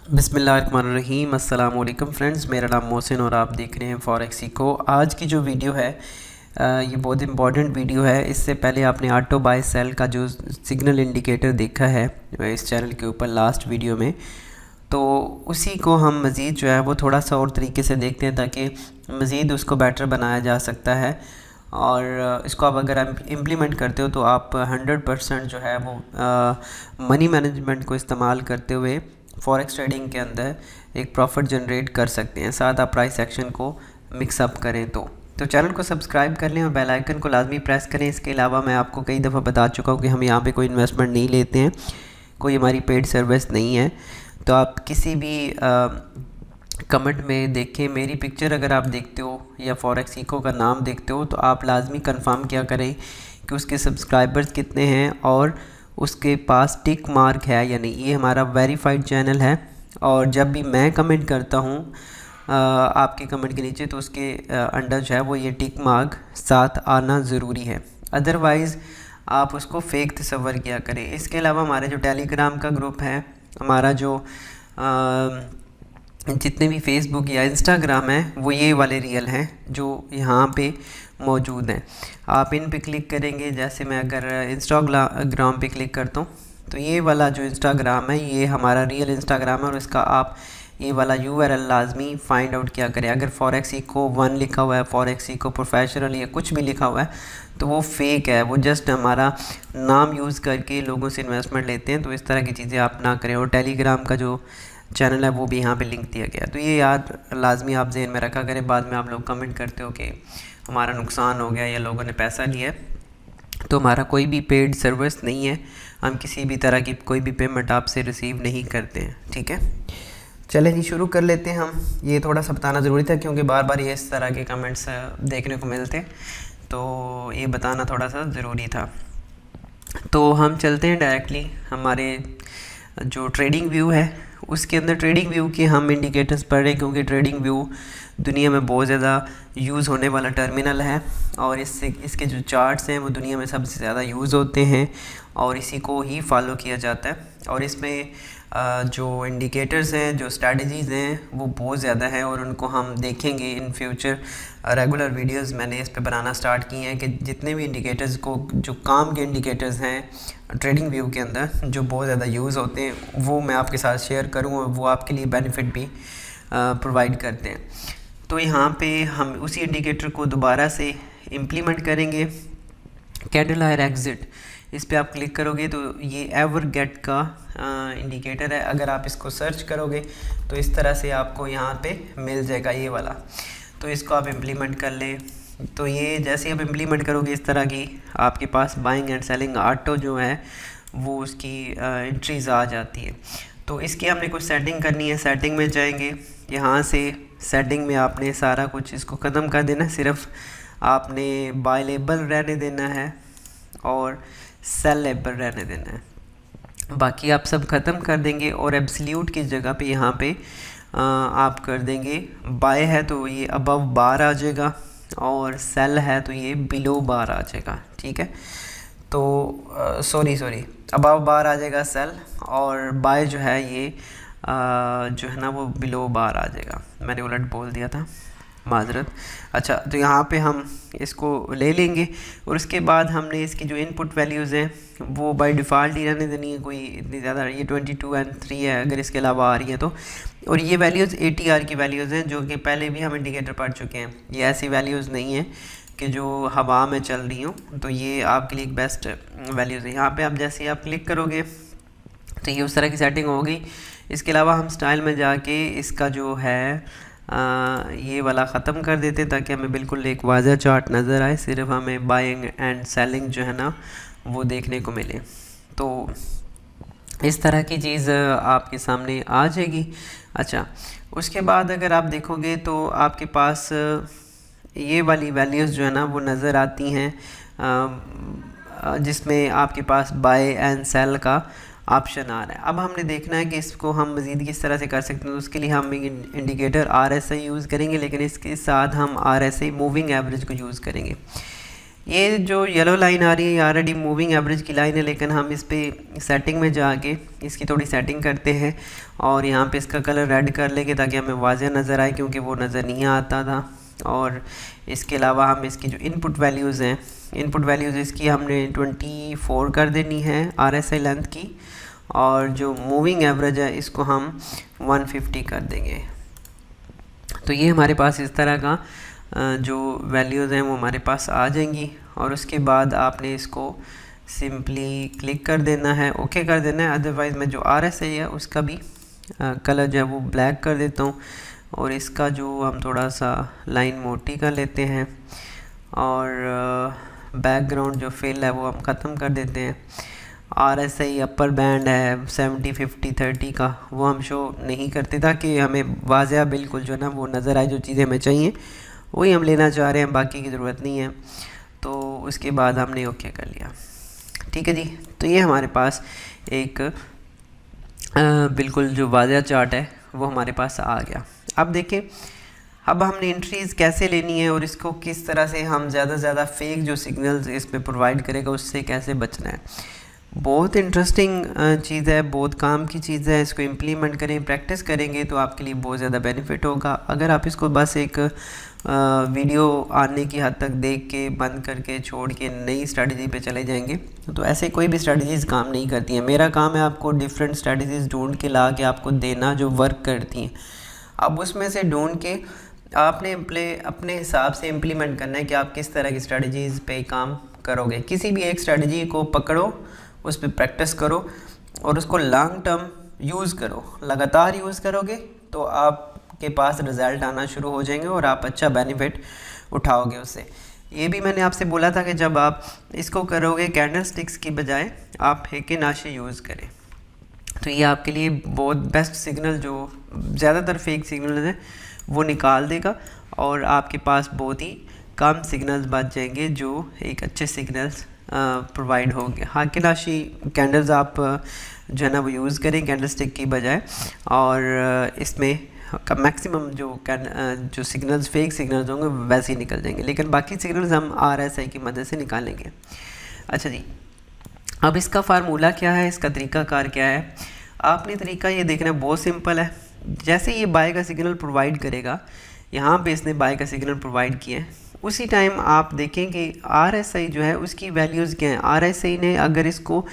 बिस्मिल्लाहिर्रहमानिर्रहीम। अस्सलाम वालेकुम फ्रेंड्स, मेरा नाम मोहसिन और आप देख रहे हैं फॉरेक्स इको। आज की जो वीडियो है ये बहुत इंपॉर्टेंट वीडियो है। इससे पहले आपने ऑटो बाय सेल का जो सिग्नल इंडिकेटर देखा है इस चैनल के ऊपर लास्ट वीडियो में, तो उसी को हम मज़ीद जो है वो थोड़ा सा और तरीके से देखते हैं ताकि मज़ीद उसको बेटर बनाया जा सकता है। और इसको आप अगर आप इम्प्लीमेंट करते हो तो आप 100% जो है वो मनी मैनेजमेंट को इस्तेमाल करते हुए फॉरेक्स ट्रेडिंग के अंदर एक प्रॉफिट जनरेट कर सकते हैं। साथ आप प्राइस एक्शन को मिक्सअप करें तो चैनल को सब्सक्राइब कर लें और बेल आइकन को लाजमी प्रेस करें। इसके अलावा मैं आपको कई दफ़ा बता चुका हूँ कि हम यहाँ पे कोई इन्वेस्टमेंट नहीं लेते हैं, कोई हमारी पेड सर्विस नहीं है। तो आप किसी भी कमेंट में देखें, मेरी पिक्चर अगर आप देखते हो या फॉरेक्स इको का नाम देखते हो तो आप लाजमी कंफर्म क्या करें कि उसके सब्सक्राइबर्स कितने हैं और उसके पास टिक मार्क है या नहीं। ये हमारा वेरीफाइड चैनल है और जब भी मैं कमेंट करता हूँ आपके कमेंट के नीचे तो उसके अंडर जो है वो ये टिक मार्क साथ आना ज़रूरी है, अदरवाइज़ आप उसको फ़ेक तस्वर किया करें। इसके अलावा हमारे जो टेलीग्राम का ग्रुप है, हमारा जो जितने भी फेसबुक या इंस्टाग्राम है वो ये वाले रियल हैं जो यहाँ पे मौजूद हैं। आप इन पे क्लिक करेंगे, जैसे मैं अगर इंस्टाग्राम पे क्लिक करता हूँ तो ये वाला जो इंस्टाग्राम है ये हमारा रियल इंस्टाग्राम है और इसका आप ये वाला URL लाजमी फ़ाइंड आउट क्या करें। अगर फॉरेक्स इको 1 लिखा हुआ है, फॉरेक्स इको प्रोफेशनल या कुछ भी लिखा हुआ है तो वो फेक है, वो जस्ट हमारा नाम यूज़ करके लोगों से इन्वेस्टमेंट लेते हैं। तो इस तरह की चीज़ें आप ना करें। और टेलीग्राम का जो चैनल है वो भी यहाँ पे लिंक दिया गया, तो ये याद लाजमी आप जहन में रखा करें। बाद में आप लोग कमेंट करते हो कि हमारा नुकसान हो गया या लोगों ने पैसा लिया, तो हमारा कोई भी पेड सर्विस नहीं है, हम किसी भी तरह की कोई भी पेमेंट आपसे रिसीव नहीं करते हैं। ठीक है, चलें जी शुरू कर लेते हैं हम। ये थोड़ा सा बताना ज़रूरी था क्योंकि बार बार ये इस तरह के कमेंट्स देखने को मिलते, तो ये बताना थोड़ा सा ज़रूरी था। तो हम चलते हैं डायरेक्टली हमारे जो ट्रेडिंग व्यू है उसके अंदर। ट्रेडिंग व्यू के हम इंडिकेटर्स पढ़ रहे हैं क्योंकि ट्रेडिंग व्यू दुनिया में बहुत ज़्यादा यूज़ होने वाला टर्मिनल है और इसके जो चार्ट्स हैं वो दुनिया में सबसे ज़्यादा यूज़ होते हैं और इसी को ही फॉलो किया जाता है। और इसमें जो इंडिकेटर्स हैं, जो स्ट्रैटेजीज़ हैं वो बहुत ज़्यादा हैं और उनको हम देखेंगे इन फ्यूचर। रेगुलर वीडियोस मैंने इस पे बनाना स्टार्ट किए हैं कि जितने भी इंडिकेटर्स को, जो काम के इंडिकेटर्स हैं ट्रेडिंग व्यू के अंदर जो बहुत ज़्यादा यूज़ होते हैं वो मैं आपके साथ शेयर करूँ और वो आपके लिए बेनिफिट भी प्रोवाइड करते हैं। तो यहाँ पे हम उसी इंडिकेटर को दोबारा से इम्प्लीमेंट करेंगे। कैंडल हायर एग्ज़िट, इस पे आप क्लिक करोगे तो ये एवर गेट का इंडिकेटर है। अगर आप इसको सर्च करोगे तो इस तरह से आपको यहाँ पे मिल जाएगा ये वाला, तो इसको आप इम्प्लीमेंट कर लें। तो ये जैसे आप इम्प्लीमेंट करोगे इस तरह की आपके पास बाइंग एंड सेलिंग ऑटो जो है वो उसकी एंट्रीज आ जाती है। तो इसकी हमने कुछ सेटिंग करनी है। सेटिंग में जाएंगे, यहाँ से सेटिंग में आपने सारा कुछ इसको ख़त्म कर देना है। सिर्फ आपने बाय लेबल रहने देना है और सेल लेबल रहने देना है, बाकी आप सब ख़त्म कर देंगे। और एब्सोल्यूट की जगह पे यहाँ पे आप कर देंगे बाय है तो ये अबव बार आ जाएगा और सेल है तो ये बिलो बार आ जाएगा। ठीक है, तो सॉरी अबव बार आ जाएगा सेल और बाय जो है ये जो है ना वो बिलो बार आ जाएगा। मैंने उलट बोल दिया था, माजरत। अच्छा, तो यहाँ पे हम इसको ले लेंगे और उसके बाद हमने इसकी जो इनपुट वैल्यूज़ हैं वो बाय डिफ़ॉल्ट ही रहने देनी है, कोई इतनी ज़्यादा। ये 22 और 3 है अगर इसके अलावा आ रही है तो। और ये वैल्यूज़ ATR की वैल्यूज़ हैं जो कि पहले भी हम इंडिकेटर पढ़ चुके हैं। ये ऐसी वैल्यूज़ नहीं है कि जो हवा में चल रही हूँ, तो ये आपके लिए एक बेस्ट वैल्यूज़ है। यहाँ पर आप जैसे ही आप क्लिक करोगे तो ये उस तरह की सेटिंग होगी। इसके अलावा हम स्टाइल में जाके इसका जो है ये वाला ख़त्म कर देते ताकि हमें बिल्कुल एक वाज़ह चार्ट नज़र आए, सिर्फ हमें बाइंग एंड सेलिंग जो है ना वो देखने को मिले। तो इस तरह की चीज़ आपके सामने आ जाएगी। अच्छा, उसके बाद अगर आप देखोगे तो आपके पास ये वाली वैल्यूज़ जो है ना वो नज़र आती हैं जिसमें आपके पास बाय एंड सेल का ऑप्शन आ रहा है। अब हमने देखना है कि इसको हम मज़ीद किस तरह से कर सकते हैं। तो उसके लिए हम इंडिकेटर RSI यूज़ करेंगे, लेकिन इसके साथ हम RSI मूविंग एवरेज को यूज़ करेंगे। ये जो येलो लाइन आ रही है ये ऑलरेडी मूविंग एवरेज की लाइन है, लेकिन हम इस पे सेटिंग में जाके इसकी थोड़ी सेटिंग करते हैं और यहाँ पे इसका कलर रेड कर लेंगे ताकि हमें वाज़ेह नज़र आए, क्योंकि वो नज़र नहीं आता था। और इसके अलावा हम इसकी जो इनपुट वैल्यूज़ हैं, इनपुट वैल्यूज़ इसकी हमने 24 कर देनी है RSI लेंथ की, और जो मूविंग एवरेज है इसको हम 150 कर देंगे। तो ये हमारे पास इस तरह का जो वैल्यूज़ हैं वो हमारे पास आ जाएंगी, और उसके बाद आपने इसको सिंपली क्लिक कर देना है, ओके कर देना है। अदरवाइज़ मैं जो RSI है उसका भी कलर जो है वो ब्लैक कर देता हूँ, और इसका जो हम थोड़ा सा लाइन मोटी कर लेते हैं, और बैकग्राउंड जो फिल है वो हम ख़त्म कर देते हैं। RSI अपर बैंड है 70 50 30 का, वो हम शो नहीं करते ताकि हमें वाज़ेह बिल्कुल जो है ना वो नज़र आए, जो चीज़ें हमें चाहिए वही हम लेना चाह रहे हैं, बाकी की ज़रूरत नहीं है। तो उसके बाद हमने ओके कर लिया, ठीक है जी। तो ये हमारे पास एक बिल्कुल जो वाज़ेह चार्ट है वो हमारे पास आ गया। अब देखें, अब हमने एंट्रीज़ कैसे लेनी है और इसको किस तरह से हम ज़्यादा से ज़्यादा फेक जो सिग्नल्स इसमें प्रोवाइड करेगा उससे कैसे बचना है। बहुत इंटरेस्टिंग चीज़ है, बहुत काम की चीज़ है। इसको इम्प्लीमेंट करें, प्रैक्टिस करेंगे तो आपके लिए बहुत ज़्यादा बेनिफिट होगा। अगर आप इसको बस एक वीडियो आने की हद तक देख के बंद करके छोड़ के नई स्ट्रैटेजी पे चले जाएंगे तो ऐसे कोई भी स्ट्रैटेजीज़ काम नहीं करती हैं। मेरा काम है आपको डिफरेंट स्ट्रैटेजीज़ ढूंढ के ला के आपको देना जो वर्क करती हैं। अब उसमें से ढूंढ के आपने अपने हिसाब से इम्प्लीमेंट करना है कि आप किस तरह की स्ट्रैटेजीज़ पे काम करोगे। किसी भी एक स्ट्रैटेजी को पकड़ो, उस पर प्रैक्टिस करो और उसको लॉन्ग टर्म यूज़ करो। लगातार यूज़ करोगे तो आपके पास रिज़ल्ट आना शुरू हो जाएंगे और आप अच्छा बेनिफिट उठाओगे उससे। ये भी मैंने आपसे बोला था कि जब आप इसको करोगे कैंडल स्टिक्स की बजाय आप हेकेनाशी यूज़ करें, तो ये आपके लिए बहुत बेस्ट सिग्नल, जो ज़्यादातर फेक सिग्नल हैं वो निकाल देगा और आपके पास बहुत ही कम सिग्नल्स बच जाएंगे जो एक अच्छे सिग्नल्स प्रोवाइड होंगे। हेकेनाशी कैंडल्स आप जो है ना वो यूज़ करें कैंडल स्टिक की बजाय, और इसमें का मैक्सिमम जो सिग्नल्स फेक सिग्नल्स होंगे वैसे ही निकल जाएंगे, लेकिन बाकी सिग्नल्स हम RSI की मदद से निकालेंगे। अच्छा जी, अब इसका फार्मूला क्या है, इसका तरीक़ाकार क्या है। आपने तरीका ये देखना है, बहुत सिंपल है। जैसे ये बाय का सिग्नल प्रोवाइड करेगा, यहाँ पे इसने बाय का सिग्नल प्रोवाइड किया है, उसी टाइम आप देखें कि RSI जो है उसकी वैल्यूज़ क्या हैं। RSI ने अगर इसको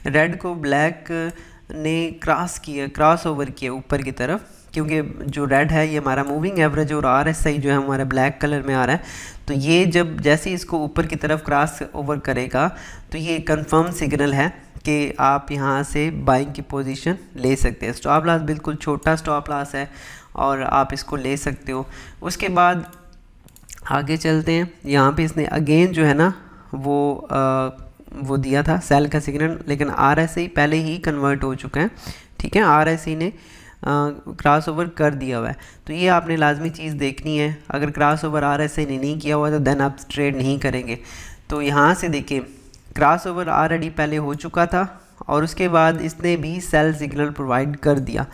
रेड को ब्लैक ने क्रॉस ओवर किया ऊपर की तरफ, क्योंकि जो रेड है ये हमारा मूविंग एवरेज और RSI जो है हमारा ब्लैक कलर में आ रहा है, तो ये जब जैसे इसको ऊपर की तरफ क्रॉस ओवर करेगा तो ये कंफर्म सिग्नल है कि आप यहाँ से बाइंग की पोजीशन ले सकते हैं। स्टॉप लॉस बिल्कुल छोटा स्टॉप लॉस है और आप इसको ले सकते हो। उसके बाद आगे चलते हैं। यहाँ पे इसने अगेन जो है ना वो दिया था सेल का सिग्नल, लेकिन RSI पहले ही कन्वर्ट हो चुका है, ठीक है। RSI ने क्रॉस ओवर कर दिया हुआ है, तो ये आपने लाजमी चीज़ देखनी है। अगर क्रॉस ओवर RSI ने नहीं किया हुआ तो देन आप ट्रेड नहीं करेंगे। तो यहाँ से देखिए क्रॉस ओवर ऑलरेडी पहले हो चुका था और उसके बाद इसने भी सेल सिग्नल प्रोवाइड कर दिया,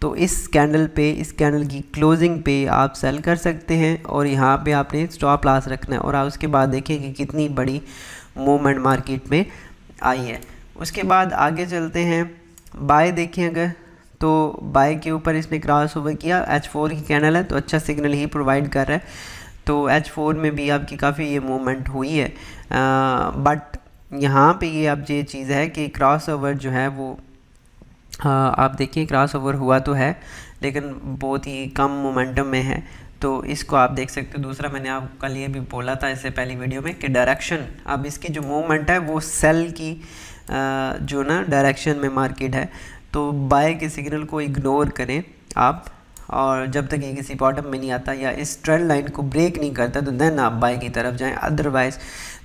तो इस कैंडल पे, इस कैंडल की क्लोजिंग पे आप सेल कर सकते हैं और यहाँ पे आपने स्टॉप लॉस रखना है। और आप उसके बाद देखिए कि कितनी बड़ी मूवमेंट मार्केट में आई है। उसके बाद आगे चलते हैं, बाय देखें अगर, तो बाय के ऊपर इसने क्रॉस ओवर किया, H4 की कैंडल है तो अच्छा सिग्नल ही प्रोवाइड कर रहा है। तो H4 में भी आपकी काफ़ी ये मूवमेंट हुई है, बट यहाँ पे ये अब ये चीज़ है कि क्रॉस ओवर जो है वो आप देखिए क्रॉस ओवर हुआ तो है लेकिन बहुत ही कम मोमेंटम में है, तो इसको आप देख सकते हो। दूसरा मैंने आपको कल ये भी बोला था इससे पहली वीडियो में कि डायरेक्शन, अब इसकी जो मूवमेंट है वो सेल की जो ना डायरेक्शन में मार्केट है, तो बाय के सिग्नल को इग्नोर करें आप, और जब तक ये किसी बॉटम में नहीं आता या इस ट्रेंड लाइन को ब्रेक नहीं करता तो देन आप बाय की तरफ जाएं। अदरवाइज़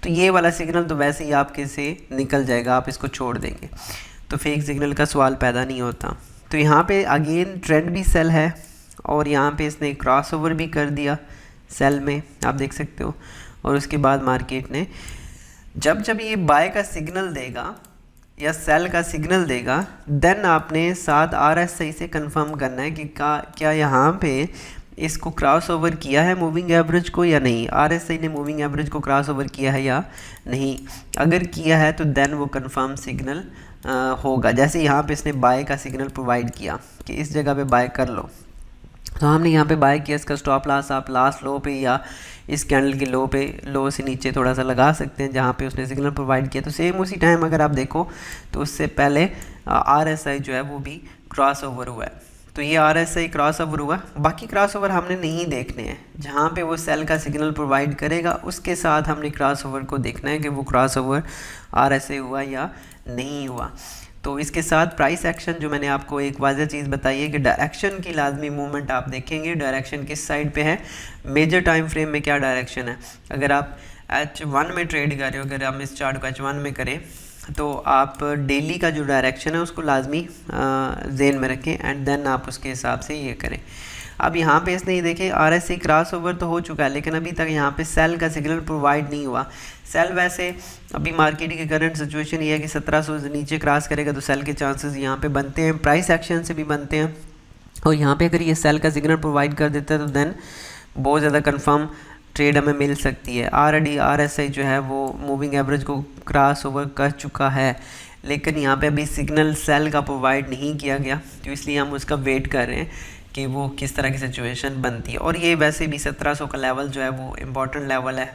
तो ये वाला सिग्नल तो वैसे ही आपके से निकल जाएगा, आप इसको छोड़ देंगे, तो फेक सिग्नल का सवाल पैदा नहीं होता। तो यहाँ पे अगेन ट्रेंड भी सेल है और यहाँ पे इसने क्रॉस ओवर भी कर दिया सेल में, आप देख सकते हो। और उसके बाद मार्केट ने जब ये बाय का सिग्नल देगा या सेल का सिग्नल देगा, देन आपने साथ RSI से कंफर्म करना है कि क्या यहाँ पे इसको क्रॉस ओवर किया है मूविंग एवरेज को या नहीं, आरएसआई ने मूविंग एवरेज को क्रॉस ओवर किया है या नहीं। अगर किया है तो देन वो कंफर्म सिग्नल होगा। जैसे यहाँ पे इसने बाय का सिग्नल प्रोवाइड किया कि इस जगह पे बाय कर लो, तो हमने यहाँ पे बाय किया। इसका स्टॉप लॉस आप लास्ट लो पे या इस कैंडल के लो पे, लो से नीचे थोड़ा सा लगा सकते हैं जहाँ पे उसने सिग्नल प्रोवाइड किया। तो सेम उसी टाइम अगर आप देखो तो उससे पहले आरएसआई जो है वो भी क्रॉस ओवर हुआ है। तो ये आरएसआई क्रॉस ओवर हुआ, बाकी क्रॉस ओवर हमने नहीं देखने हैं। जहाँ पे वो सेल का सिग्नल प्रोवाइड करेगा उसके साथ हमने क्रॉस ओवर को देखना है कि वो क्रॉस ओवर आरएसआई हुआ या नहीं हुआ। तो इसके साथ प्राइस एक्शन जो मैंने आपको एक वाज़ह चीज़ बताई है कि डायरेक्शन की लाजमी मूवमेंट आप देखेंगे, डायरेक्शन किस साइड पे है, मेजर टाइम फ्रेम में क्या डायरेक्शन है। अगर आप H1 में ट्रेड कर रहे हो, अगर हम इस चार्ट को H1 में करें तो आप डेली का जो डायरेक्शन है उसको लाजमी ज़हन में रखें एंड देन आप उसके हिसाब से ये करें। अब यहाँ पे इसने ये देखें आरएसआई क्रॉस ओवर तो हो चुका है, लेकिन अभी तक यहाँ पे सेल का सिग्नल प्रोवाइड नहीं हुआ। सेल वैसे अभी मार्केट की करंट सिचुएशन ये है कि 1700 से नीचे क्रॉस करेगा तो सेल के चांसेस यहाँ पे बनते हैं, प्राइस एक्शन से भी बनते हैं। और यहाँ पे अगर ये सेल का सिग्नल प्रोवाइड कर देता है तो देन बहुत ज़्यादा कन्फर्म ट्रेड हमें मिल सकती है। ऑलरेडी आरएसआई जो है वो मूविंग एवरेज को क्रॉस ओवर कर चुका है, लेकिन यहाँ पे अभी सिग्नल सेल का प्रोवाइड नहीं किया गया, तो इसलिए हम उसका वेट कर रहे हैं कि वो किस तरह की सिचुएशन बनती है। और ये वैसे भी 1700 का लेवल जो है वो इम्पॉर्टेंट लेवल है।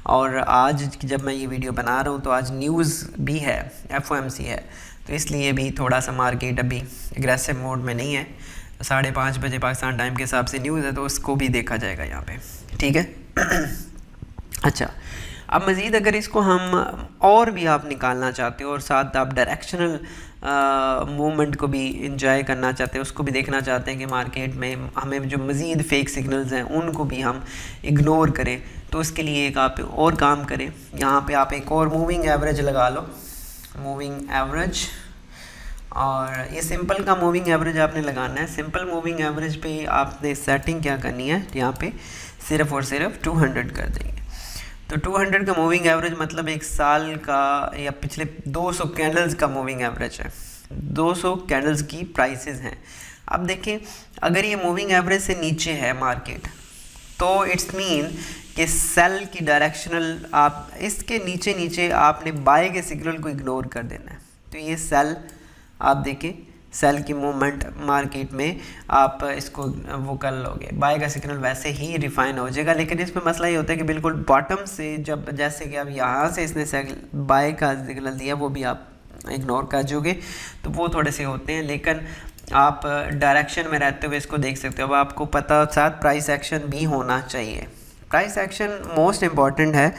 और आज जब मैं ये वीडियो बना रहा हूँ तो आज न्यूज़ भी है, FOMC है, तो इसलिए भी थोड़ा सा मार्केट अभी एग्रेसिव मोड में नहीं है। 5:30 बजे पाकिस्तान टाइम के हिसाब से न्यूज़ है, तो उसको भी देखा जाएगा यहाँ पे, ठीक है। अच्छा, अब मज़ीद अगर इसको हम और भी आप निकालना चाहते हो और साथ आप डायरेक्शनल मूवमेंट को भी इंजॉय करना चाहते हैं, उसको भी देखना चाहते हैं कि मार्केट में हमें जो मज़ीद फेक सिग्नल्स हैं उनको भी हम इग्नोर करें, तो उसके लिए एक आप और काम करें। यहाँ पे आप एक और मूविंग एवरेज लगा लो, मूविंग एवरेज, और ये सिंपल का मूविंग एवरेज आपने लगाना है। सिंपल मूविंग एवरेज पे आपने सेटिंग क्या करनी है, यहाँ पे सिर्फ और सिर्फ 200 कर देंगे। तो 200 का मूविंग एवरेज मतलब एक साल का या पिछले 200 कैंडल्स का मूविंग एवरेज है, 200 कैंडल्स की प्राइसेस हैं। अब देखें अगर ये मूविंग एवरेज से नीचे है मार्केट, तो इट्स मीन कि सेल की डायरेक्शनल, आप इसके नीचे नीचे आपने बाय के सिग्नल को इग्नोर कर देना है। तो ये सेल आप देखें, सेल की मूवमेंट मार्केट में आप इसको वो कर लोगे, बाय का सिग्नल वैसे ही रिफाइन हो जाएगा। लेकिन इसमें मसला ये होता है कि बिल्कुल बॉटम से जब, जैसे कि अब यहाँ से इसने बाय का सिग्नल दिया वो भी आप इग्नोर कर जोगे, तो वो थोड़े से होते हैं। लेकिन आप डायरेक्शन में रहते हुए इसको देख सकते हो। अब आपको पता साथ प्राइस एक्शन भी होना चाहिए, प्राइस एक्शन मोस्ट इम्पॉर्टेंट है।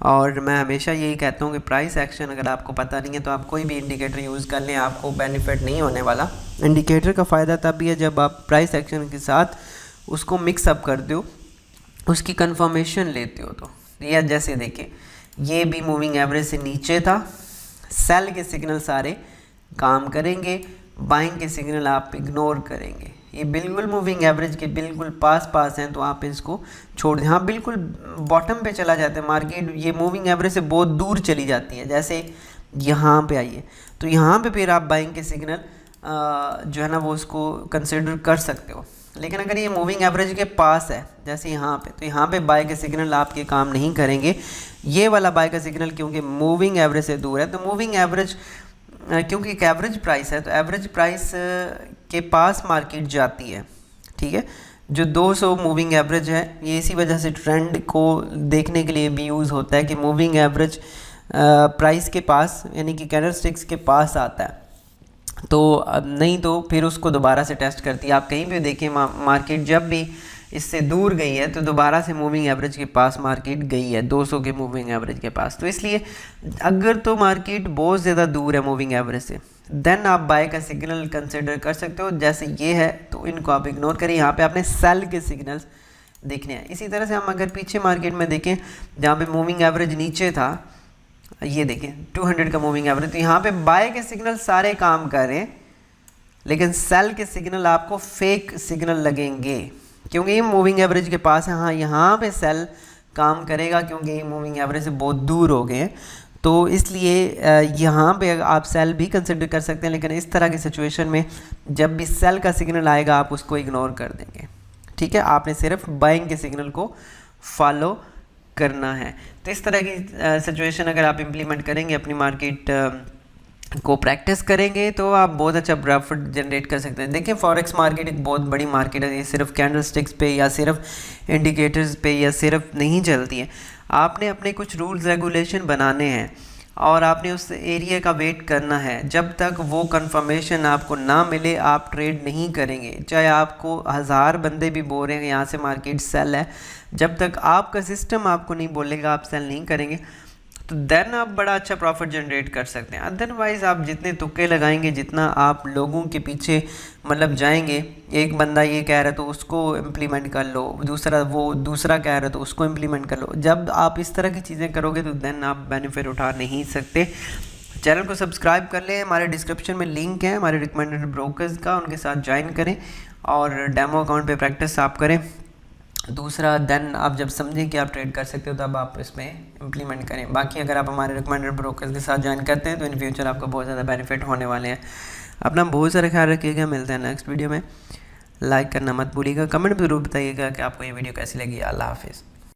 और मैं हमेशा यही कहता हूँ कि प्राइस एक्शन अगर आपको पता नहीं है तो आप कोई भी इंडिकेटर यूज़ कर लें, आपको बेनिफिट नहीं होने वाला। इंडिकेटर का फ़ायदा तब भी है जब आप प्राइस एक्शन के साथ उसको मिक्सअप करते हो, उसकी कंफर्मेशन लेते हो। तो या जैसे देखें ये भी मूविंग एवरेज से नीचे था, सेल के सिग्नल सारे काम करेंगे, बाइंग के सिग्नल आप इग्नोर करेंगे। ये बिल्कुल मूविंग एवरेज के बिल्कुल पास हैं, तो आप इसको छोड़ दें। हाँ, बिल्कुल बॉटम पे चला जाता है मार्केट, ये मूविंग एवरेज से बहुत दूर चली जाती है। जैसे यहाँ पे आइए, तो यहाँ पे फिर आप बाइंग के सिग्नल जो है ना वो उसको कंसिडर कर सकते हो। लेकिन अगर ये मूविंग एवरेज के पास है जैसे यहाँ पे, तो यहाँ पे बाय के सिग्नल आपके काम नहीं करेंगे। ये वाला बाय का सिग्नल क्योंकि मूविंग एवरेज से दूर है, तो मूविंग एवरेज क्योंकि एक एवरेज प्राइस है, तो एवरेज प्राइस के पास मार्केट जाती है, ठीक है। जो 200 मूविंग एवरेज है ये इसी वजह से ट्रेंड को देखने के लिए भी यूज़ होता है कि मूविंग एवरेज प्राइस के पास, यानी कि कैंडलस्टिक्स के पास आता है। तो अब नहीं तो फिर उसको दोबारा से टेस्ट करती है। आप कहीं भी देखें मार्केट जब भी इससे दूर गई है तो दोबारा से मूविंग एवरेज के पास मार्केट गई है, 200 के मूविंग एवरेज के पास। तो इसलिए अगर तो मार्केट बहुत ज़्यादा दूर है मूविंग एवरेज से, देन आप बाय का सिग्नल कंसिडर कर सकते हो। जैसे ये है तो इनको आप इग्नोर करें, यहाँ पे आपने सेल के सिग्नल्स देखने हैं। इसी तरह से हम अगर पीछे मार्केट में देखें जहाँ पे मूविंग एवरेज नीचे था, ये देखें 200 का मूविंग एवरेज, तो यहाँ पे बाय के सिग्नल सारे काम कर रहे हैं, लेकिन सेल के सिग्नल आपको फेक सिग्नल लगेंगे क्योंकि ये मूविंग एवरेज के पास है। हाँ, यहाँ पे सेल काम करेगा क्योंकि ये मूविंग एवरेज से बहुत दूर हो गए हैं, तो इसलिए यहाँ पे आप सेल भी कंसिडर कर सकते हैं। लेकिन इस तरह की सिचुएशन में जब भी सेल का सिग्नल आएगा आप उसको इग्नोर कर देंगे, ठीक है, आपने सिर्फ बाइंग के सिग्नल को फॉलो करना है। तो इस तरह की सिचुएशन अगर आप इम्प्लीमेंट करेंगे, अपनी मार्केट को प्रैक्टिस करेंगे, तो आप बहुत अच्छा प्रॉफिट जनरेट कर सकते हैं। देखिए फॉरेक्स मार्केट एक बहुत बड़ी मार्केट है, ये सिर्फ कैंडल स्टिक्स पे या सिर्फ इंडिकेटर्स पे या सिर्फ नहीं चलती है। आपने अपने कुछ रूल्स रेगुलेशन बनाने हैं और आपने उस एरिया का वेट करना है। जब तक वो कंफर्मेशन आपको ना मिले आप ट्रेड नहीं करेंगे, चाहे आपको 1000 बंदे भी बोल रहे हैं यहाँ से मार्केट सेल है, जब तक आपका सिस्टम आपको नहीं बोलेगा आप सेल नहीं करेंगे, तो देन आप बड़ा अच्छा प्रॉफिट जनरेट कर सकते हैं। अदरवाइज़ आप जितने तुक्के लगाएंगे, जितना आप लोगों के पीछे मतलब जाएंगे, एक बंदा ये कह रहा है तो उसको इम्प्लीमेंट कर लो, दूसरा कह रहा है तो उसको इम्प्लीमेंट कर लो, जब आप इस तरह की चीज़ें करोगे तो देन आप बेनिफिट उठा नहीं सकते। चैनल को सब्सक्राइब कर लें, हमारे डिस्क्रिप्शन में लिंक है हमारे रिकमेंडेड ब्रोकर्स का, उनके साथ ज्वाइन करें और डेमो अकाउंट पे प्रैक्टिस आप करें। दूसरा, देन आप जब समझें कि आप ट्रेड कर सकते हो तब आप इसमें इम्प्लीमेंट करें। बाकी अगर आप हमारे रिकमेंडेड ब्रोकर्स के साथ ज्वाइन करते हैं तो इन फ्यूचर आपको बहुत ज़्यादा बेनिफिट होने वाले हैं। अपना बहुत सारा ख्याल रखिएगा, मिलते हैं नेक्स्ट वीडियो में। लाइक करना मत भूलिएगा, कमेंट में ज़रूर बताइएगा कि आपको ये वीडियो कैसी लगी। अल्लाह हाफिज़।